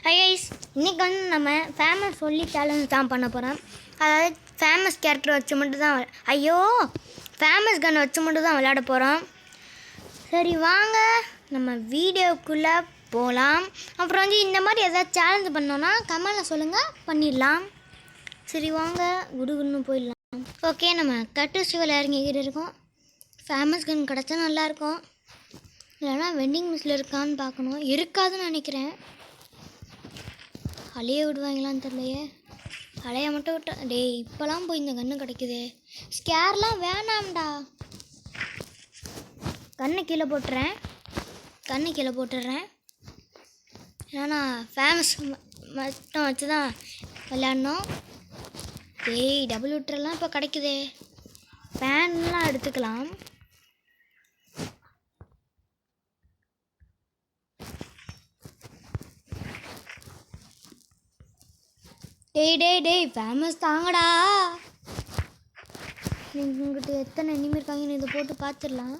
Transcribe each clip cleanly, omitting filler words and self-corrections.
Hi guys, இன்றைக்கி வந்து நம்ம ஃபேமஸ் சொல்லி சேலஞ்ச் தான் பண்ண போகிறோம். அதாவது ஃபேமஸ் கேரக்டர் வச்சு மட்டும் தான் ஃபேமஸ் கன் வச்சு மட்டும் தான் விளையாட போகிறோம். சரி வாங்க நம்ம வீடியோக்குள்ளே போகலாம். அப்புறம் வந்து இந்த மாதிரி எதாவது சேலஞ்சு பண்ணோன்னா கமெண்டில் சொல்லுங்கள், பண்ணிடலாம். சரி வாங்க குடுகுன்னு போயிடலாம். ஓகே, நம்ம கட்டு இறங்கிக்கிட்டு இருக்கோம். ஃபேமஸ் கன் கிடச்சா நல்லாயிருக்கும். இல்லைனா வெண்டிங் மிஷினில் இருக்கான்னு பார்க்கணும். இருக்காதுன்னு நினைக்கிறேன். அலைய விடுவாங்களான்னு தெரியலையே. அலைய மட்டும் விட்டா டேய், இப்போலாம் போய் இந்த கன்று கிடைக்குது. ஸ்கேர்லாம் வேணாம்டா. கண்ணை கீழே போட்டுடுறேன். ஏன்னா ஃபேமஸ் மட்டும் வச்சு தான் விளையாடணும். டேய், டபுள் விட்டுறலாம் இப்போ கிடைக்குதே. ஃபேன்லாம் எடுத்துக்கலாம். டேய் ஃபேமஸ் தாங்கடா. உங்கள்கிட்ட எத்தனை எனிமி இருக்காங்கன்னு இதை போட்டு பார்த்துடலாம்.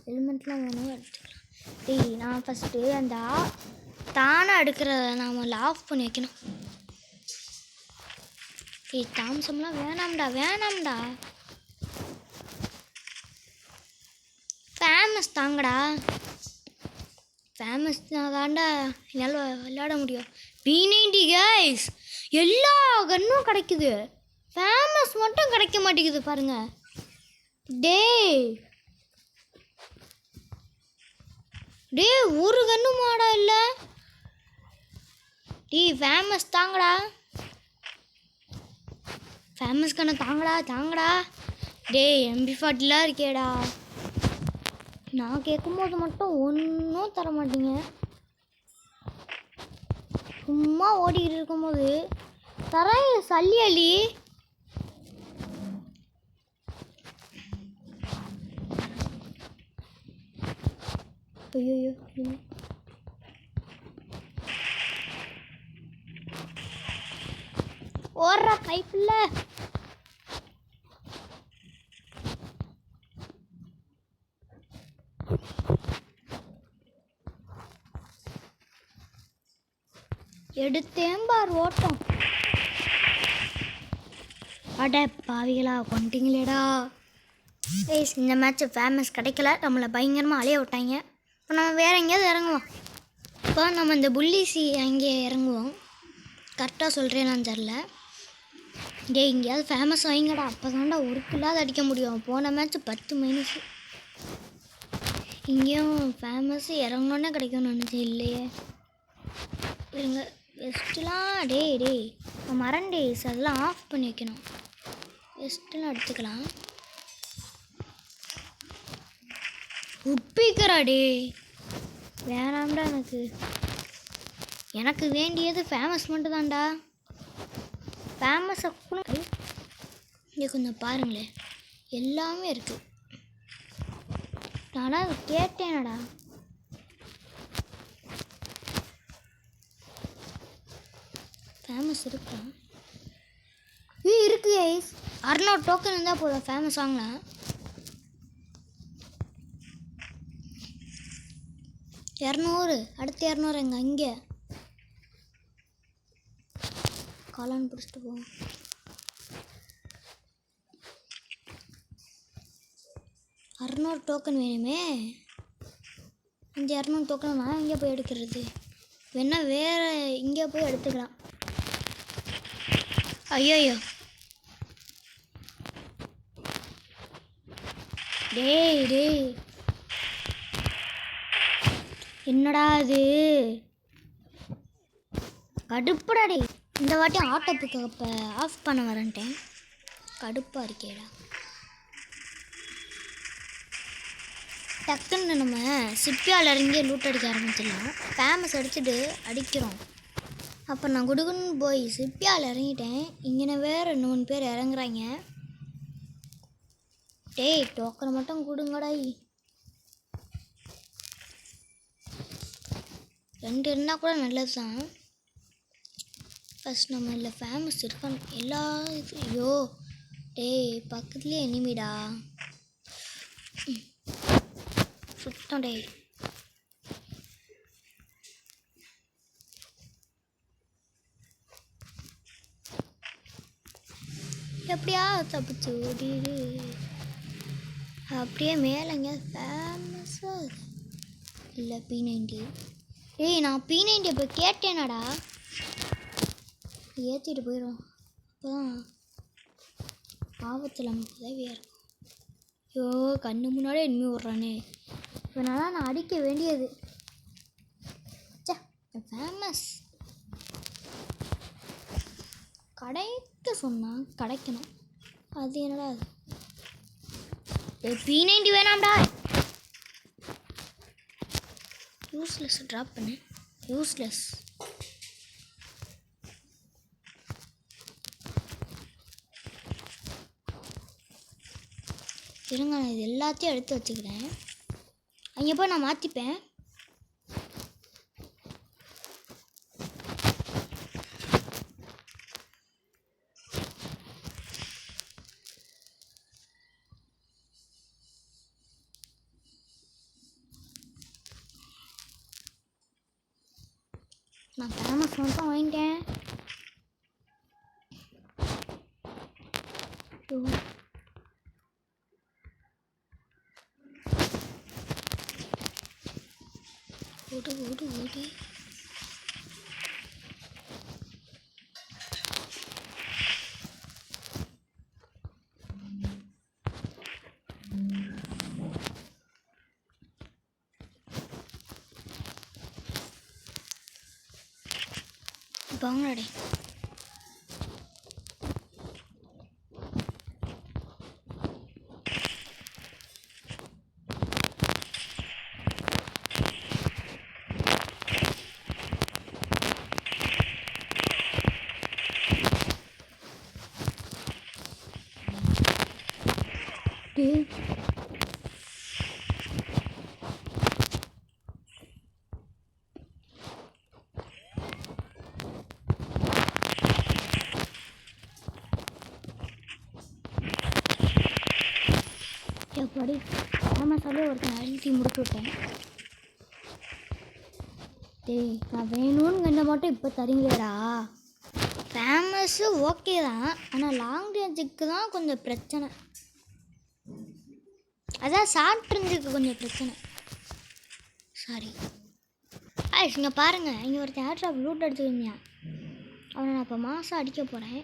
எலிமெண்ட்லாம் வேணும், எடுத்துக்கலாம். டேய், நான் ஃபஸ்ட்டு அந்த தானே எடுக்கிறத நாம் ஆஃப் பண்ணி வைக்கணும். டேய், தாம்சம்லாம் வேணாம்டா. ஃபேமஸ் தாங்கடா. ஃபேமஸ் தாண்டா என்னால் விளையாட முடியும். P90 கைஸ், எல்லா கன்னும் கிடைக்குது. ஃபேமஸ் மட்டும் கிடைக்க மாட்டேங்குது பாருங்க. டேய் ஒரு கன்னு மாடா இல்லை. டேய் ஃபேமஸ் தாங்கடா. ஃபேமஸ் கண்ணை தாங்கடா. டேய் MP40 இருக்கேடா. நான் கேட்கும்போது மட்டும் ஒன்றும் தர மாட்டீங்க. சும்மா ஓடிக்கிட்டு இருக்கும்போது தரேன் சல்லி அள்ளி. ஐயோ ஓடுற கைப்புள்ள. எடுத்தேன் பார் ஓட்டம். அட பாவிகளா, கொண்டிங்களேடா. ஏய், இந்த மேட்ச் ஃபேமஸ் கிடைக்கல. நம்மளை பயங்கரமாக அலைய விட்டாங்க. இப்போ நம்ம வேறு எங்கேயாவது இறங்குவோம். இப்போ நம்ம இந்த புள்ளிசி அங்கே இறங்குவோம். கரெக்டாக சொல்கிறேன்னு தெரில. டேய், எங்கேயாவது ஃபேமஸ் வாங்கிங்கடா. அப்போ தாண்டா ஒரு கில்லாவது அடிக்க முடியும். போன மேட்ச் 10 மைனஸ். இங்கேயும் ஃபேமஸ் இறங்கணுன்னே கிடைக்கும்னு நினச்சேன். இல்லையே இருங்க. வெஸ்ட்லாம் டேய் மரண்டேஸ் அதெல்லாம் ஆஃப் பண்ணி வைக்கணும். வெஸ்ட்லாம் எடுத்துக்கலாம். உப்பிக்கிறா டேய், வேணாம்டா. எனக்கு வேண்டியது ஃபேமஸ் மட்டும் தான்டா. ஃபேமஸை இங்கே கொஞ்சம் பாருங்களேன், எல்லாமே இருக்குது. நானா அதை கேட்டேனடா. ஃபேமஸ் இருக்கா? இருக்கு ஐஸ். 600 டோக்கன் இருந்தால் போதும், ஃபேமஸ் வாங்கலாம். அடுத்து 200 எங்க இங்கே காலான் பிடிச்சிட்டு போவோம். டோக்கன் வேணுமே. இந்த 200 டோக்கன் நான் எங்கே போய் எடுக்கிறது? வேணா வேறு இங்கே போய் எடுத்துக்கலாம். ஐயோ டேய் என்னடா அது கடுப்புடா. டே, இந்த வாட்டி ஆட்டோப்புக்கு அப்போ ஆஃப் பண்ண வரேன்ட்டேன். கடுப்பாக இருக்கேடா. டக்குன்னு நம்ம சிப்பியால் இறங்கி லூட் அடிக்க ஆரம்பிச்சிடலாம். ஃபேமஸ் அடிச்சுட்டு அடிக்கிறோம். அப்போ நான் குடுகுன்னு போய் சிப்பியால் இறங்கிட்டேன். இங்கே வேறு 3 பேர் இறங்குறாங்க. டேய், டோக்கனை மட்டும் கொடுங்கடாய். 2 இருந்தால் கூட நல்லது தான். ஃபஸ்ட் நம்ம இல்லை ஃபேமஸ் இருக்கணும். எல்லா ஐயோ டேய், பக்கத்துலேயே எனிமிடா. சுத்தம் டேய். எப்படியா தப்பிச்சு ஓடிடு. அப்படியே மேலேங்க ஃபேமஸாக இல்லை P90. ஏய் நான் P90 இப்போ கேட்டேனாடா, ஏற்றிட்டு போயிடும். அப்போ தான் ஆபத்தில் நமக்கு உதவியாக இருக்கும். ஐயோ கண்ணு முன்னாடியே என்மி விட்றானே, இவனால நான் அடிக்க வேண்டியது. சே ஃபேமஸ் கிடைக்க சொன்னால் கிடைக்கணும், அது என்னடா அது. P90 வேணாம்டா, யூஸ்லெஸ். ட்ராப் பண்ணு, யூஸ்லெஸ். இருங்க நான் இது எல்லாத்தையும் எடுத்து வச்சுக்கிறேன், அங்கே போய் நான் மாற்றிப்பேன். நான் ஃபேமஸ் மட்டும் வாங்கிட்டேன். ஓடு ஓடு ஓடு. வாங்கடே. எப்படி ஃபேமஸாலே ஒருத்தன் அழுத்தி முடிச்சு விட்டேன். டேய் நான் வேணும்னு கண்ட மட்டும் இப்போ தரீங்களேடா. ஃபேமஸ்ஸு ஓகே தான், ஆனால் லாங் ரேஞ்சுக்கு தான் கொஞ்சம் பிரச்சனை. அதான் ஷார்ட் ரேஞ்சுக்கு கொஞ்சம் பிரச்சனை. சாரி ஆயிடுச்சு. இங்கே பாருங்கள், இங்கே ஒருத்தன் ஏர்ட்ராப் லூட் அடிச்சுருந்தான், அவனை நான் இப்போ மாதம் அடிக்க போகிறேன்.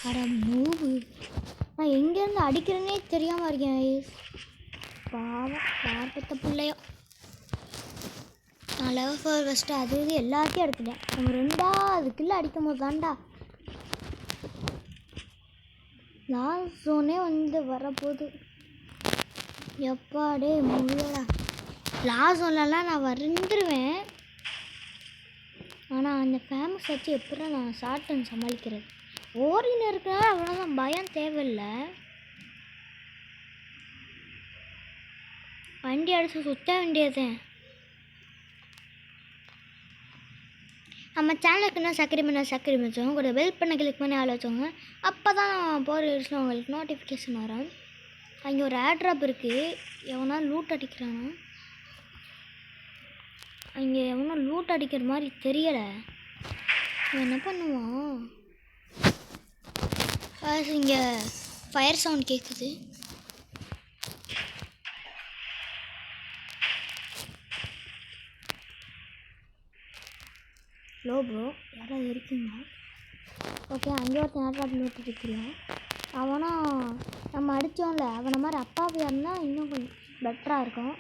அட மூவு, நான் எங்கேருந்து அடிக்கிறேன்னே தெரியாமல் இருக்கேன். பாவம் யார் பெற்ற பிள்ளையோ. நான் லெவல் 4 ஃபஸ்ட்டு அது இது எல்லாத்தையும் எடுத்துட்டேன். நம்ம 2வது கில்ல அடிக்கும் போது தான்டா லாஸ்ட் ஜோனே வந்து வரப்போகுது. எப்பாடே முடியலடா, லாஸ்ட் ஜோன்லலாம் நான் வந்துடுவேன். ஆனால் அந்த ஃபேமஸ் வச்சு எப்படி நான் ஷார்ட்டன் சமாளிக்கிறது? ஓடின்னு இருக்கிறனால அவ்வளோதான், பயம் தேவையில்லை. வண்டி அடித்து சுற்ற வேண்டியது. நம்ம சேனலுக்கு என்ன சப்ஸ்கிரைப் வச்சோங்க, கூட பெல் பண்ண கிளிக் பண்ணி ஆள் வச்சோங்க. அப்போ தான் நான் போகிற விஷயம் உங்களுக்கு நோட்டிஃபிகேஷன் வரும். அங்கே ஒரு ஏர்ட்ராப் இருக்குது, எவனா லூட் அடிக்கிறானா? அங்கே எவனா லூட் அடிக்கிற மாதிரி தெரியலை. என்ன பண்ணுவான்? இங்கே ஃபயர் சவுண்ட் கேட்குது. லோ ப்ரோ யாராவது இருக்கீங்களா? ஓகே, அங்கே ஒருத்தன் ஏர்ட்ராப் லூட் அடிக்கிறான். அவனும் நம்ம அடித்தோம்ல அவனை மாதிரி அப்பாவியாக இருந்தால் இன்னும் கொஞ்சம் பெட்டராக இருக்கும்.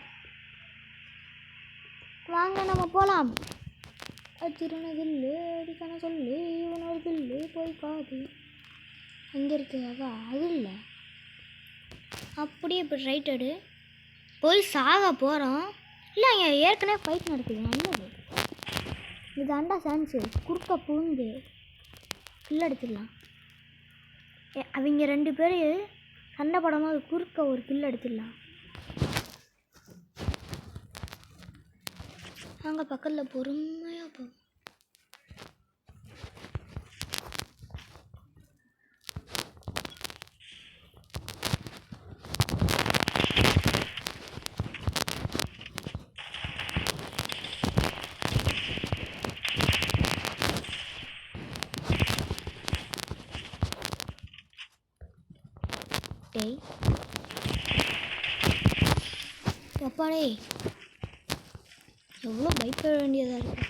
வாங்க நம்ம போகலாம். திருநகில்லு அடிக்கான சொல்லு, இவனோட கில்லு போய் பாது அங்கே இருக்குதா? அது இல்லை, அப்படியே இப்போ ரைட் எடு போய் சாக போகிறோம். இல்லை அங்கே ஏற்கனவே ஃபைட் நடக்குது. நல்லது, இது அண்டா சான்ஸு குறுக்க பூந்து கில் எடுத்துடலாம். அவங்க 2 பேர் சண்டை போடாமல் குறுக்க ஒரு கில் எடுத்துடலாம். அங்கே பக்கத்தில் பொறுமையாக போ. டேய் எப்பாடே எவ்வளோ பயப்பட வேண்டியதாக இருக்கு.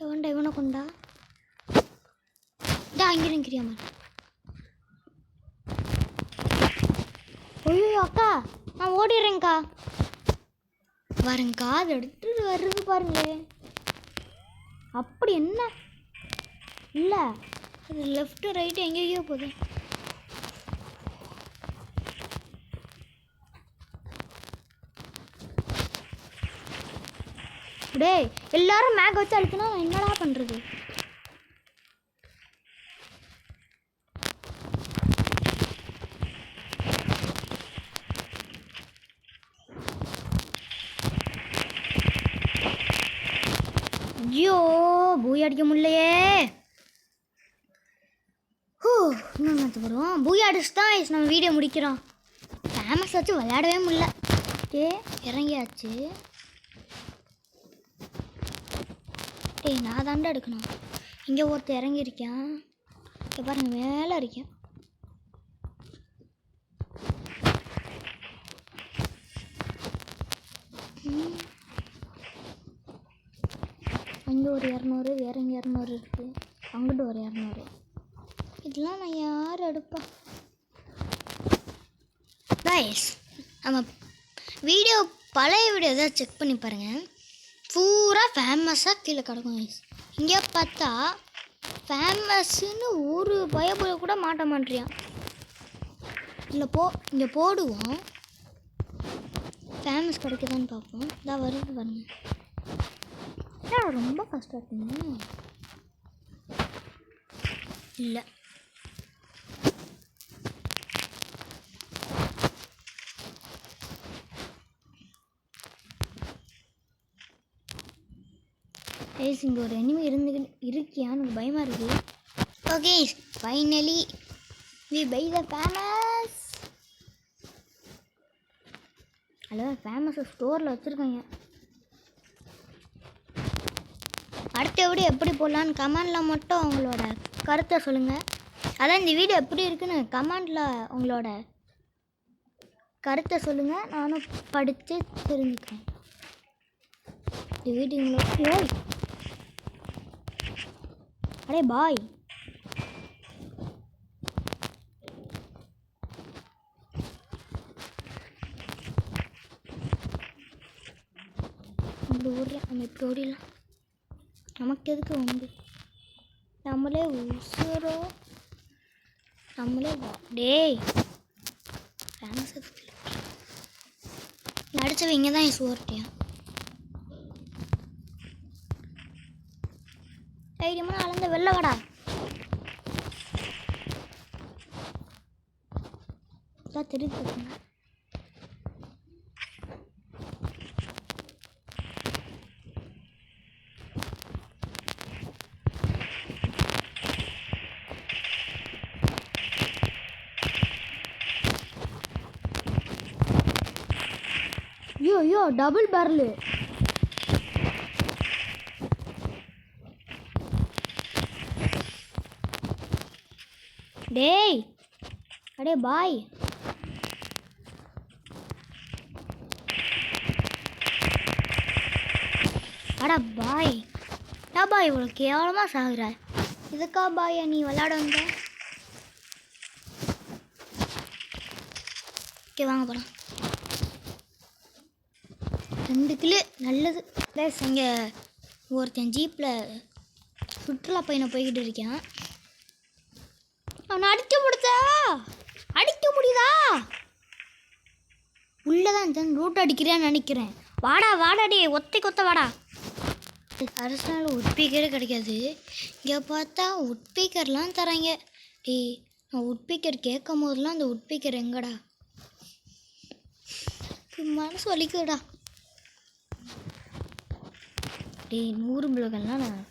எவன்டா இவனை கொண்டா அங்கிருக்கிறியாமா? ஐயோ அக்கா நான் ஓடிடுறேங்க்கா. வரேங்க்கா அதை எடுத்துட்டு வருது பாருங்களே. அப்படி என்ன இல்லை அது லெஃப்ட்டு ரைட்டு எங்கேயோ போகுது. டேய் எல்லாரும் மேக் வச்சு அழுத்தினா நான் என்னடா பண்ணுறது? ஐயோ பூய் அடிக்க முடியலையே. இன்னும் மேட்ச் வரும். பூய் அடிச்சு தான் நம்ம வீடியோ முடிக்கிறோம். ஃபேமஸ் வச்சு விளையாடவே முடியல. இறங்கியாச்சு. டேய் நான் தாண்டா எடுக்கணும். இங்கே ஒருத்தர் இறங்கியிருக்கேன். இங்கே பாருங்க மேலே இருக்கேன். அங்கே ஒரு 200, வேற இங்கே 200 இருக்குது. அங்கிட்டு ஒரு 200. இதெல்லாம் நான் யார் எடுப்பா? கைஸ் நம்ம வீடியோ பழைய வீடியோ ஏதாவது செக் பண்ணி பாருங்கள். பூரா ஃபேமஸாக கீழே கிடக்கும் கைஸ். இங்கே பார்த்தா ஃபேமஸ்ன்னு ஒரு பயபுல கூட மாட்ட மாட்டேறியான். இல்லை இங்கே போடுவோம். ஃபேமஸ் கிடைக்குதான்னு பார்ப்போம். இதான் வருது பாருங்க. ரொம்ப கஷ்டம் இருக்குங்க. இல்லை கைஸ் இங்கே ஒரு எனிமி இருக்கியான்னு எனக்கு பயமாக இருக்குது. Okay finally we buy the famous. அதில் ஃபேமஸை ஸ்டோரில் வச்சுருக்காங்க. அடுத்த வீடியோ எப்படி போடலான்னு கமெண்டில் மட்டும் உங்களோட கருத்தை சொல்லுங்கள். அதான் இந்த வீடியோ எப்படி இருக்குன்னு கமெண்டில் உங்களோட கருத்தை சொல்லுங்கள். நானும் படித்து தெரிஞ்சுக்கிறேன். இந்த வீடியோ अरे भाई ஓடிடலாம். நமக்கு எதுக்கு வந்து நம்மளே உசுரோ நம்மளே டேய் ஃபேமஸ் நடிச்சவங்க தான் என் சோர்ட்டியா. தைரியமா அளந்த வெள்ள வாடா. தெரியுது ஐயோ டபுள் பேரல். டேய் அடே பாய் அடா பாய் பாய் இவ்வளோ கேவலமாக சாகுற. இதுக்கா பாயா நீ விளையாட வந்த? ஓகே வாங்க போகலாம். 2 கிலோ நல்லது. ப்ளஸ் இங்கே ஒருத்தன் ஜீப்பில் சுற்றுலா பயணம் போய்கிட்டு இருக்கேன். அவனை அடிக்க முடியுதா? உள்ளதான் தான் ரூட் அடிக்கிறேன்னு நினைக்கிறேன். வாடா டே ஒத்த வாடா. அரசால உட்பீக்கரே கிடைக்காது. இங்கே பார்த்தா உட்பீக்கர்லாம் தராங்க. டேய் நான் உட்பீக்கர் கேட்கும் போதெல்லாம் அந்த உட்பீக்கர் எங்கடா? மனசு வலிக்குதுடா. டேய் 100 பிளோக்கெல்லாம் நான்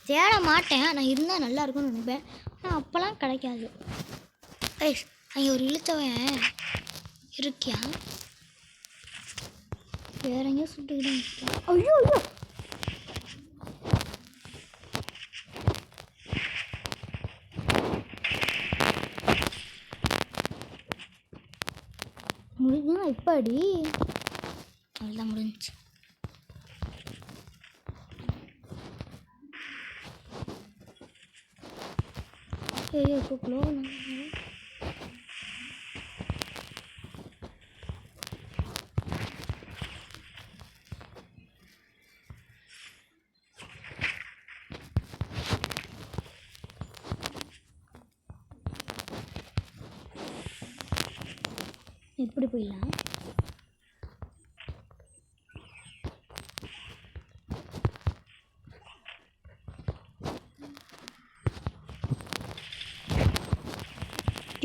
தேட மாட்டேன். நான் இருந்தால் நல்லா இருக்கும்னு நினைப்பேன். ஆனால் அப்போல்லாம் கிடைக்காது. ஏய் அங்கே ஒரு இழுத்தவன் இருக்கியா? வேற எங்கேயும் சுட்டுக்கிட்டு ஐயோ ஐயோ முடிஞ்சா இப்போ அடி. அவ்வளோதான் முடிஞ்சிச்சு. ஐயோ இப்போ க்ளோ இப்படி போயிடலாம்.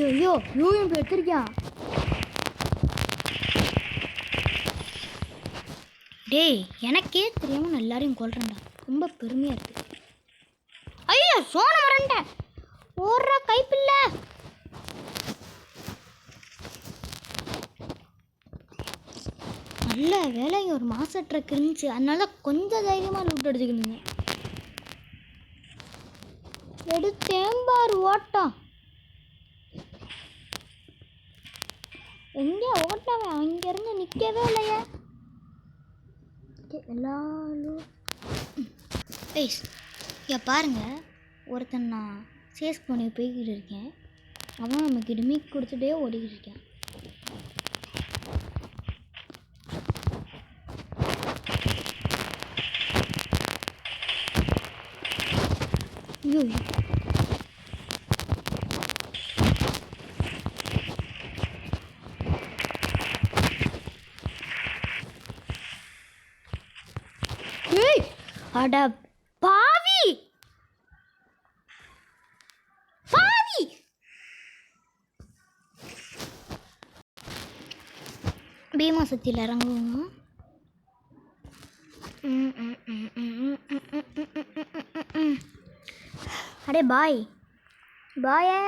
ஐயோ யூஎம் எடுத்திருக்கியா? டேய் எனக்கே தெரியாமல் எல்லாரையும் கொல்றேன்டா. ரொம்ப பெருமையாக இருக்கு. ஐயோ சோன மரண்டேன் ஓடுற கைப்பில்ல. நல்ல வேலை ஒரு மாச ட்ரக் இருந்துச்சு. அதனால கொஞ்சம் தைரியமாக லூட் எடுத்துக்கணுங்க. எடுத்தேன் பாரு ஓட்டம். எங்கே ஓட்டவன் அங்கேருந்து நிற்கவே இல்லையே. எல்லாரும் ஏய் இங்கே பாருங்கள், ஒருத்தன் நான் சேஸ் பண்ணி போய்கிட்டு இருக்கேன். அவன் நமக்கு டிமிக் கொடுத்துட்டே ஓடிக்கிட்டு இருக்கேன். ஐயோ அட பாவி பாவி. பீமா சக்தியில் இறங்குவோங்க. அடே பாய் பாயே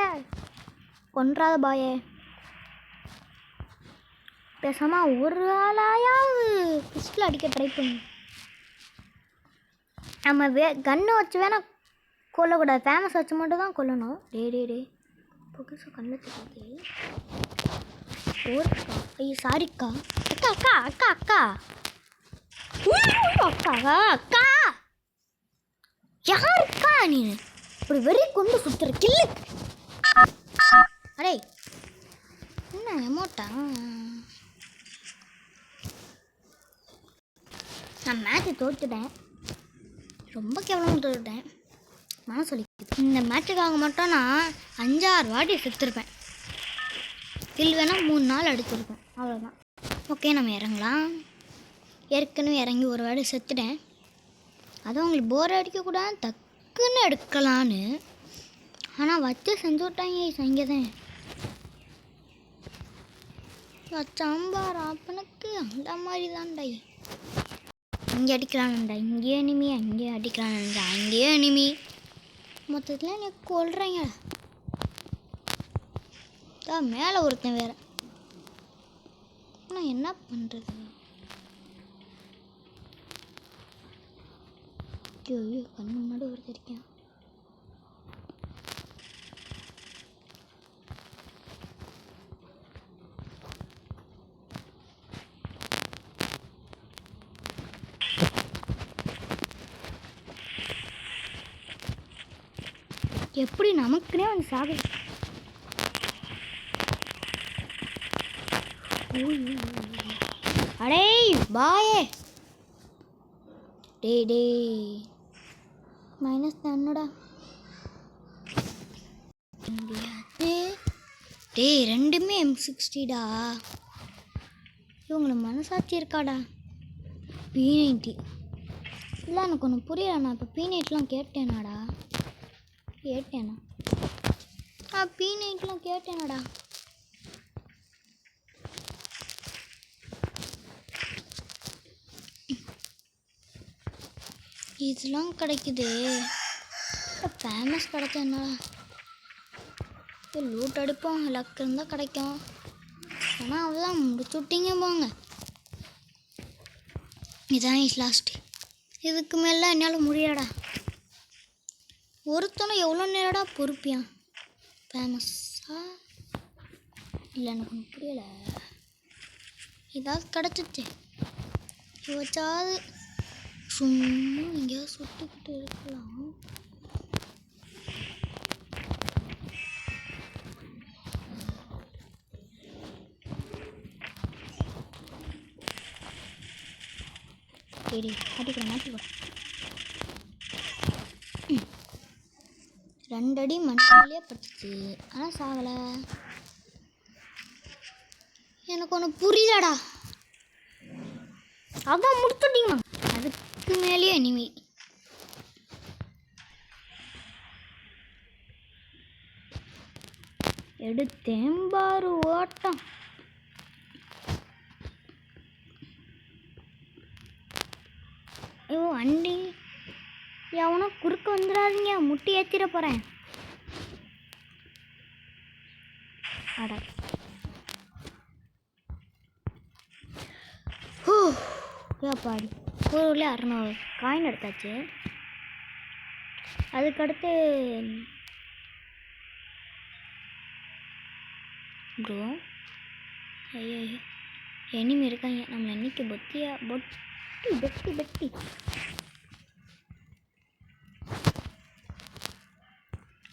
கொன்றாத பாயே. பேசாம ஒரு ஆளாயாவது பிஸ்டில் அடிக்க ட்ரை பண்ணு. நம்ம கன்று வச்சு வேணால் கொல்லக்கூடாது. ஃபேமஸ் வச்சு மட்டும் தான் கொல்லணும். டே புதுசாக கண்ணில் தெரியுது. ஓர்க்கா ஐயோ சாரிக்கா. அக்கா அக்கா அக்கா அக்கா அக்கா அக்கா யாருக்கா நீ இப்படி வெறி கொண்டு சுத்துற கில்லு? அடே என்ன எமோட்டா? நான் மேட்சை தோத்துட்டேன். ரொம்ப கேவலமாக தோத்துட்டேன். மனசு வலிக்குது. இந்த மேட்சுக்காக மட்டும் நான் 5-6 வாட்டி செத்துருப்பேன். கில் வேணால் 3 நாள் அடிச்சிருப்பேன். அவ்வளோதான். ஓகே நம்ம இறங்கலாம். ஏற்கனவே இறங்கி ஒரு வாட்டி செத்துட்டேன். அதுவும் உங்களுக்கு போர் அடிக்கக்கூடாது டக்குன்னு எடுக்கலான்னு. ஆனால் வச்சு செஞ்சு விட்டாங்க. இங்கே தான் சாம்பார் அப்பனுக்கு அந்த மாதிரி தான்டா. இங்கே அடிக்கலான்டா, இங்கே அனிமி, அங்கே அடிக்கலான்டா, அங்கேயே அனிமி. மொத்தத்தில் எனக்கு கொல்றீங்க. மேலே ஒருத்தன் வேற. நான் என்ன பண்ணுறது? ஐயோ கண்ணு முன்னாடி ஒருத்தர் இருக்கேன். எப்படி நமக்குனே வந்து சாகுது. அடே பாயே டே மைனஸ் தன்னடா. டே ரெண்டுமே M60டா. இவங்களை மனசாட்சி இருக்காடா. P90 இல்லை எனக்கு ஒன்று புரியல. நான் இப்போ P90லாம் கேட்டேனாடா? கேட்டேனா? P90லாம் கேட்டேனாடா? இதெல்லாம் கிடைக்குது. ஃபேமஸ் கிடைச்சா என்ன லூட் அடிப்போம், லக் இருந்தால் கிடைக்கும். ஆனால் அவ்வளோதான், முடிச்சு விட்டீங்க போங்க. இதான் லாஸ்ட்டு. இதுக்கு மேலே என்னால் முடியாடா. ஒருத்தனை எவ்வளோ நேரடா பொறுப்பியான்? ஃபேமஸா இல்லை, எனக்கு ஒன்றும் புரியலை. ஏதாவது கிடச்சிச்சு வச்சாது சும்மா எங்கேயாவது சுட்டுக்கிட்டு இருக்கலாம். சரி மாட்டிக்கிறேன் மாட்டிக்கிறேன். 2 அடி மண்ணிலே பட்டுச்சு, ஆனால் சாகலை. எனக்கு ஒன்று புரியலடா. அதான் முடிச்சுட்டீங்க. அதுக்கு மேலேயே இனிமே எடுத்தேன் பாரு ஓட்டம். ஐயோ வண்டி எவனோ குறுக்க வந்துடாதீங்க, முட்டி ஏற்றிட போகிறேன். அட ஏப்பாடி ஒரு 600 காயின் எடுத்தாச்சு. அதுக்கடுத்து ப்ரோ ஐயோ எனிமி இருக்காங்க. நம்மளை என்னைக்கு பொத்தியா பொட்டி பெட்டி பெட்டி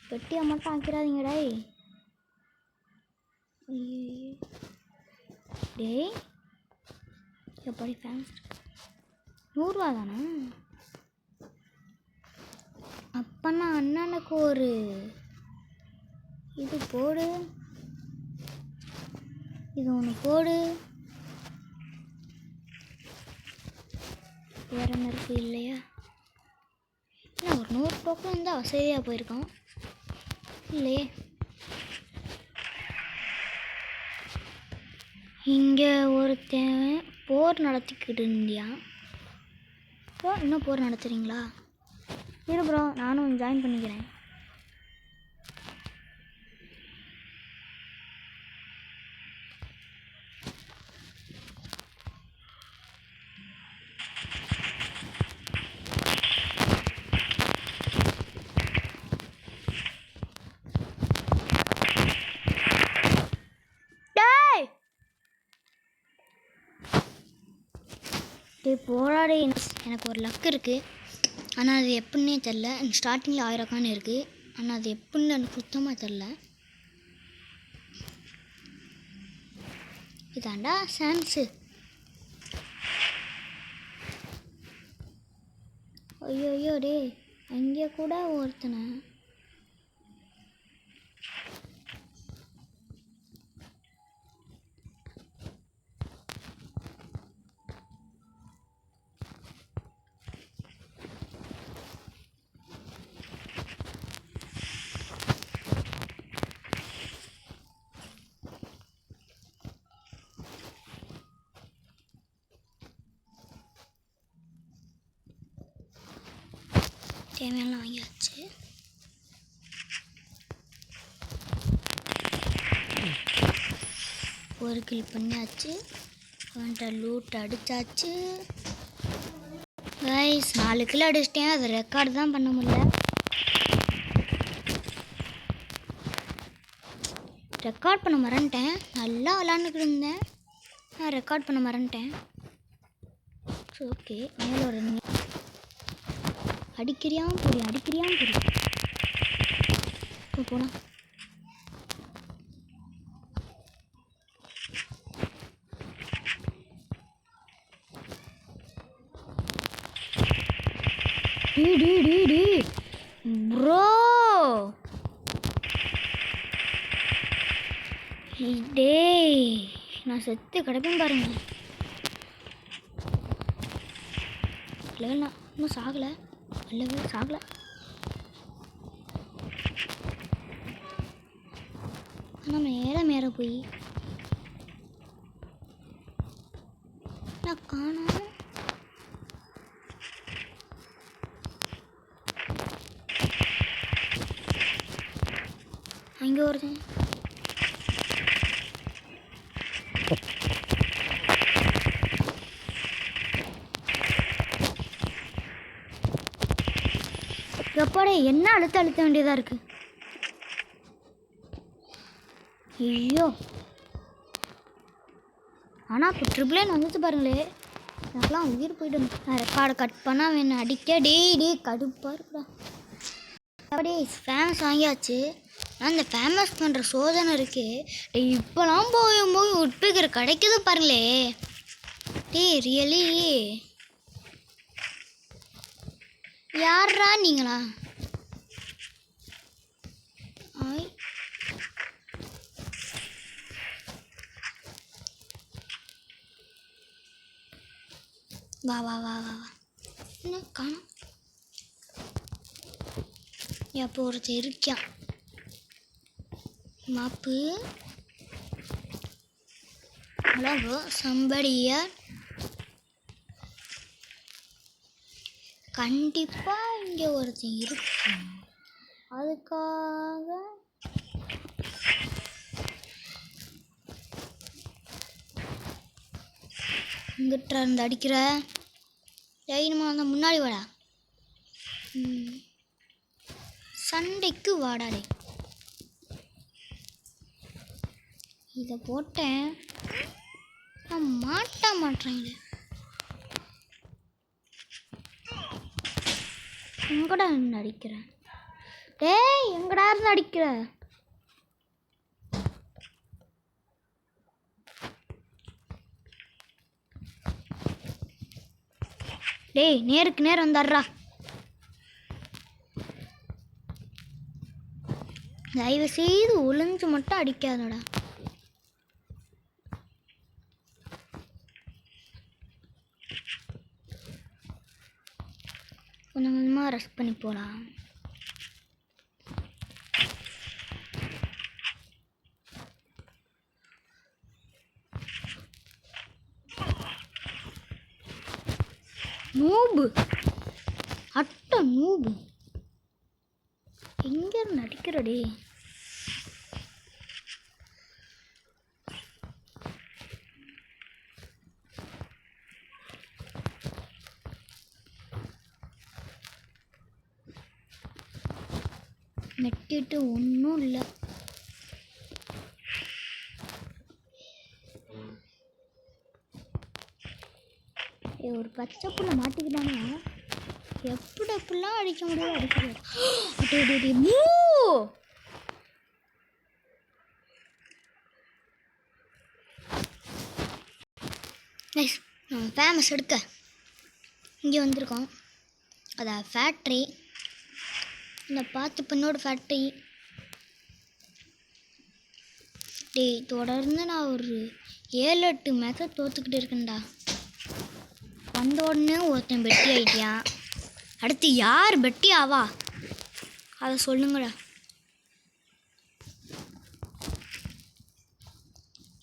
பெட்டியை மட்டும் ஆக்கிறாதீங்கடா. ஐயோ டேய் எப்படி ஃபேன்ஸ் 100 ரூபா தானே? அப்பன்னா அண்ணனுக்கு ஒரு இது போடு, இது ஒன்று போடு. வேற என்ன இருக்குது இல்லையா? இல்லை ஒரு 100 டோக்கன் இருந்தால் வசதியாக போயிருக்கோம் இல்லையே. இங்கே ஒருத்தன் போர் நடத்திக்கிட்டு இருந்தியா? ப்ரோ இன்னும் போர் நடத்துகிறீங்களா? இரு ப்ரோ நானும் ஜாயின் பண்ணிக்கிறேன். போராடி எனக்கு ஒரு லக் இருக்குது, ஆனால் அது எப்படின்னே தெரில. ஸ்டார்டிங்கில் 1000 காயின் இருக்குது, ஆனால் அது எப்படின்னு எனக்கு சுத்தமாக தெரில. இதாண்டா சான்ஸு. ஐயோ ஐயோ டே அங்கே கூட ஒருத்தனை தேவையெல்லாம் வாங்கியாச்சு. ஒரு கில் பண்ணியாச்சு, அவன்கிட்ட லூட் அடித்தாச்சு. கைஸ் 4 கிலோ அடிச்சிட்டேன், அது ரெக்கார்டு தான் பண்ண முடியல. ரெக்கார்ட் பண்ண மறந்துட்டேன். நல்லா விளாண்டுக்கிட்டு இருந்தேன், நான் ரெக்கார்ட் பண்ண மறந்துட்டேன். ஓகே மேலே ஒரு அடிக்கிறியாம் புரியும் அடிக்கிறியாம் புரியும் போனா. ப்ரோ டேய் நான் செத்து கிடப்பேன் பாருங்க. இல்லைண்ணா இன்னும் சாகலை, இல்லவே சாகலை. ஆனால் மேலே போய் நான் காணோம். ஒருத்தன். எப்பாடே என்ன அழுத்த வேண்டியதாக இருக்குது. ஐயோ, ஆனால் இப்போ ட்ரிபிள் வந்துச்சு பாருங்களே, எனக்குலாம் உயிர் போய்ட்டு. நான் ரெக்கார்டை கட் பண்ணால் வேணும் அடிக்க. டே கடுப்பாக இருக்குடா. அப்படியே ஃபேமஸ் வாங்கியாச்சு. ஆனால் இந்த ஃபேமஸ் பண்ணுற சோதனை இருக்குது. இப்போலாம் போய் உட்பிக்கிற கிடைக்குது பாருங்களே. ரியலி யாரா நீங்களா? ஆய், வா வா வா வா வா. என்ன காணும்? எப்போ ஒருத்தர் இருக்கான். மாப்பு அவ்வளோ சம்படியா கண்டிப்பாக இங்கே ஒருத்தன் இருக்கான். அதுக்காக இங்கிட்ட இருந்து அடிக்கிற. தைரியமாக வந்தால் முன்னாடி வாடா. சண்டைக்கு வாடாடே. இதை போட்டேன், நான் மாட்டேன். எங்கடா இருந்து அடிக்கிறேன்? டேய், எங்கடா இருந்து அடிக்கிற? டேய், நேருக்கு நேரம் வந்துடுறா. தயவு செய்து ஒளிஞ்சு மட்டும் அடிக்காதடா. கொஞ்சம் கொஞ்சமாக ரெஸ்ட் பண்ணி போகலாம். நூபு அட்ட நூபு எங்கே நடிக்கிறடே? நெட்டிட்டு ஒன்றும் இல்லை. ஒரு பச்சை புள்ள மாட்டிக்கிட்டாங்கன்னா எப்படிலாம் அடிக்க முடியாது. அடிக்கிறது நம்ம ஃபேமஸ் எடுக்க இங்கே வந்திருக்கோம். அதான் ஃபேக்ட்ரி. இந்த பார்த்து பண்ணோட ஃபேக்ட்ரி. தொடர்ந்து நான் ஒரு 7-8 மேட்சை தோற்றுக்கிட்டு இருக்கேன்டா. வந்த உடனே ஒருத்தன் பெட்டி ஆகிட்டியான். அடுத்து யார் பெட்டி ஆவா அதை சொல்லுங்கடா.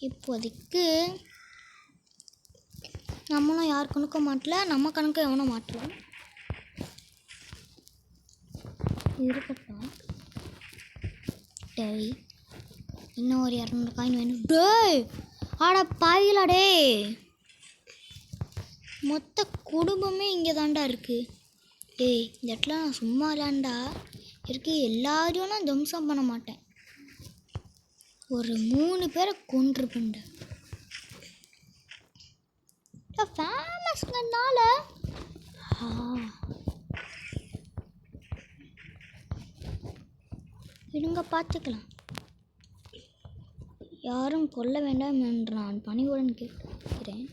இப்போதைக்கு நம்மளும் யார் கணக்கும் மாட்டல, நம்ம கணக்கு எவனும் மாட்டல. இருக்கட்டும். டேய், இன்னும் ஒரு 200 காயின் வேணும். டேய், ஆடா பாயிலா டே. மொத்த குடும்பமே இங்கே தாண்டா இருக்குது. டேய், இந்த இடத்துல நான் சும்மா இல்லைண்டா இருக்கு. எல்லாரையும் நான் தம்சம் பண்ண மாட்டேன். ஒரு 3 பேரை கொண்டிருப்பேன்டா. ஃபேமஸ்னால இவங்க பார்த்துக்கலாம். யாரும் கொல்ல வேண்டாம் என்று நான் பணிவுடன் கேட்கிறேன்.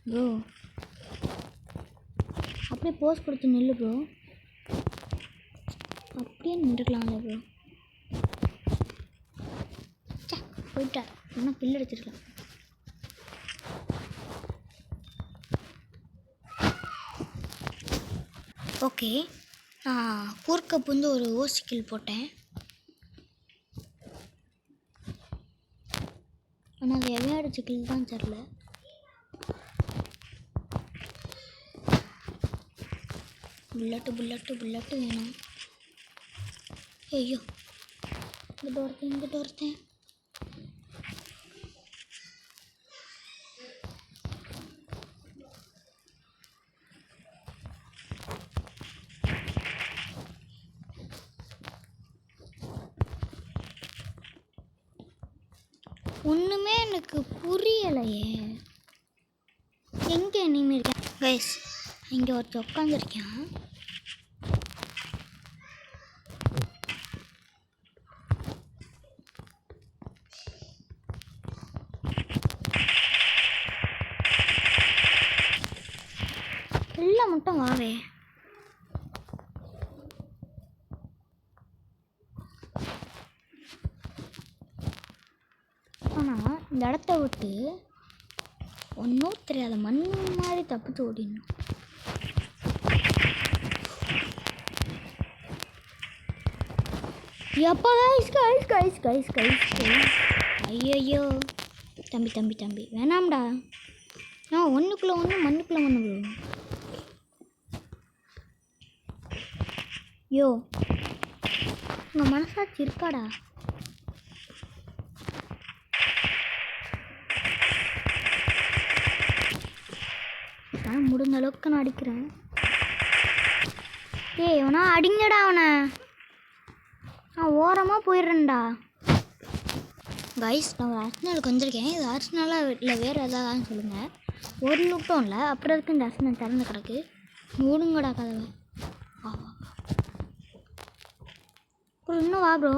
ப்ரோ, அப்படியே போஸ் கொடுத்து நில்லு ப்ரோ. அப்படியே நின்றுக்கலாம்ல ப்ரோ. போயிட்டா, இன்னும் பில்லு எடுத்துருக்கலாம். ஓகே, நான் கூர்க்கப் வந்து ஒரு ஓசிக்கில் போட்டேன். ஆனால் அது எவையாடு சிக்கில் தான் தெரில. புல்லட்டு வேணும். ஐயோ இங்கிட்ட ஒருத்தன் ஒன்றுமே எனக்கு புரியலையே. எங்கே இனிமே இருக்கேன் கைஸ்? இங்கே ஒருத்தர் உட்காந்துருக்கேன். இல்லை மட்டும் வாவே. ஆனால் இந்த இடத்த விட்டு ஒன்றும் தெரியாத மண் மாதிரி தப்பிச்சு ஓடிடணும். எப்போ கைஸ் ஐயோ தம்பி வேணாம்டா. நான் ஒன்றுக்குள்ளே ஒன்று மண்ணுக்குள்ளே ஒன்று. யோ உங்கள் மனசாட்சி இருக்காடா? நான் முடிஞ்ச அளவுக்கு நான் அடிக்கிறேன். ஏய் அவனா அடிங்கடா அவனை. நான் ஓரமாக போயிடுறேன்டா. கைஸ் நான் அர்சனலுக்கு வந்திருக்கேன். இது அர்சனலா இல்லை வேறு எதாவது சொல்லுங்கள். ஒரு லூட்டும் இல்லை, அப்புறம் இருக்கு இந்த அர்சனல் திறந்து கிடக்கு. மூடுங்கடா கதவை. அப்புறம் இன்னும் வா ப்ரோ.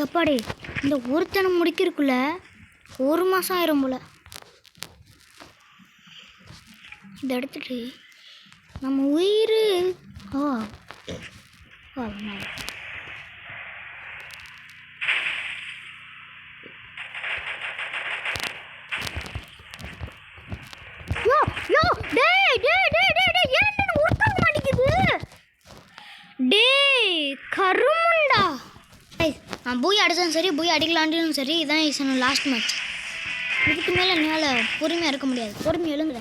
எப்பாடி இந்த ஒருத்தனை முடிக்கிறதுக்குள்ள 1 மாதம் ஆயிரும் போல். இதை எடுத்துட்டு நம்ம உயிர் கருமுண்டா. நான் பூய் அடித்தாலும் சரி பூய் அடிக்கலான்னும் சரி, இதான் என்னோட லாஸ்ட் மேட்ச். இதுக்கு மேலே என்னால் பொறுமையாக இருக்க முடியாது. பொறுமை எழுங்குற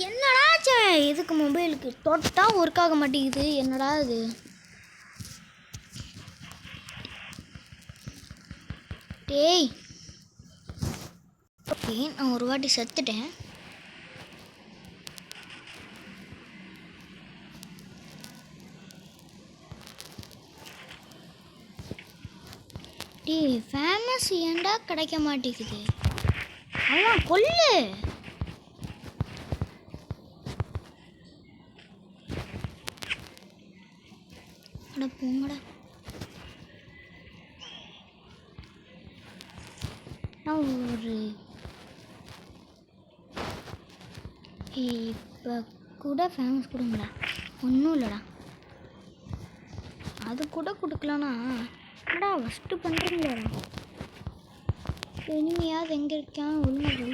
என்னடா இதுக்கு மொபைலுக்கு தொட்டால் ஒர்க் ஆக மாட்டேங்குது. என்னடா இது? டேய் ஓகே நான் ஒரு வாட்டி செத்துட்டேன். டேய் ஃபேமஸ் ஏன்டா கிடைக்க மாட்டேங்குது? அதான் கொல்லு. அட போங்கடா. நான் ஒரு இப்போ கூட ஃபேமஸ் கொடுங்கடா. ஒன்றும் இல்லைடா, அது கூட கொடுக்கலனா என்னடா ஃபஸ்ட்டு பண்ணுறீங்களா? இனிமையாவது எங்கே இருக்கான் ஒழுங்கு.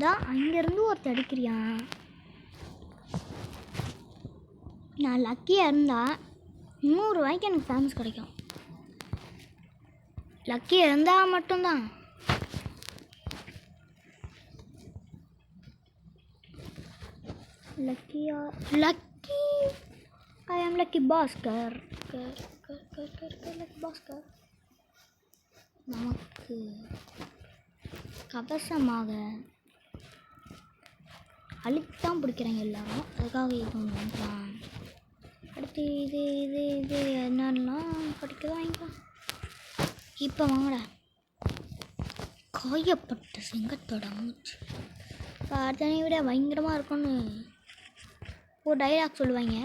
தான் அங்கேருந்து ஒருத்தர் அடிக்கிறியான். நான் லக்கியாக இருந்தால் 100 ரூபாய்க்கு எனக்கு ஃபேமஸ் கிடைக்கும். லக்கியாக இருந்தால் மட்டும்தான். லக்கி ஐ ஆம் லக்கி பாஸ்கர். லக்கி பாஸ்கர். நமக்கு கவசமாக அழுத்தான் பிடிக்கிறாங்க எல்லாரும், அதுக்காக இது வாங்கிக்கலாம். அடுத்து இது என்னெல்லாம் படிக்க வாங்கிக்கலாம். இப்போ வாங்கடா. காயப்பட்ட சிங்கத்தோட மூச்சு அதனை விட பயங்கரமாக இருக்கும்னு ஒரு டைலாக் சொல்லுவாங்க.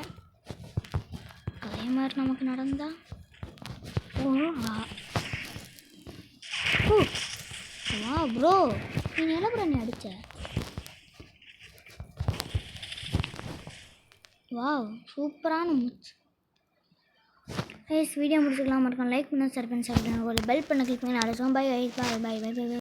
அதே மாதிரி நமக்கு நடந்தா வா ப்ரோ. நீ நிலப்பட நீ அடிச்ச. வாவ் சூப்பரான மூச்சு. வீடியோ முடிச்சுக்கலாம் இருக்கும் லைக் பண்ண ஷேர் பண்ணி சாப்பிடுங்க ஒரு பெல் பண்ண கிளிக் பண்ணி அழைச்சோம் bye bye bye bye bye by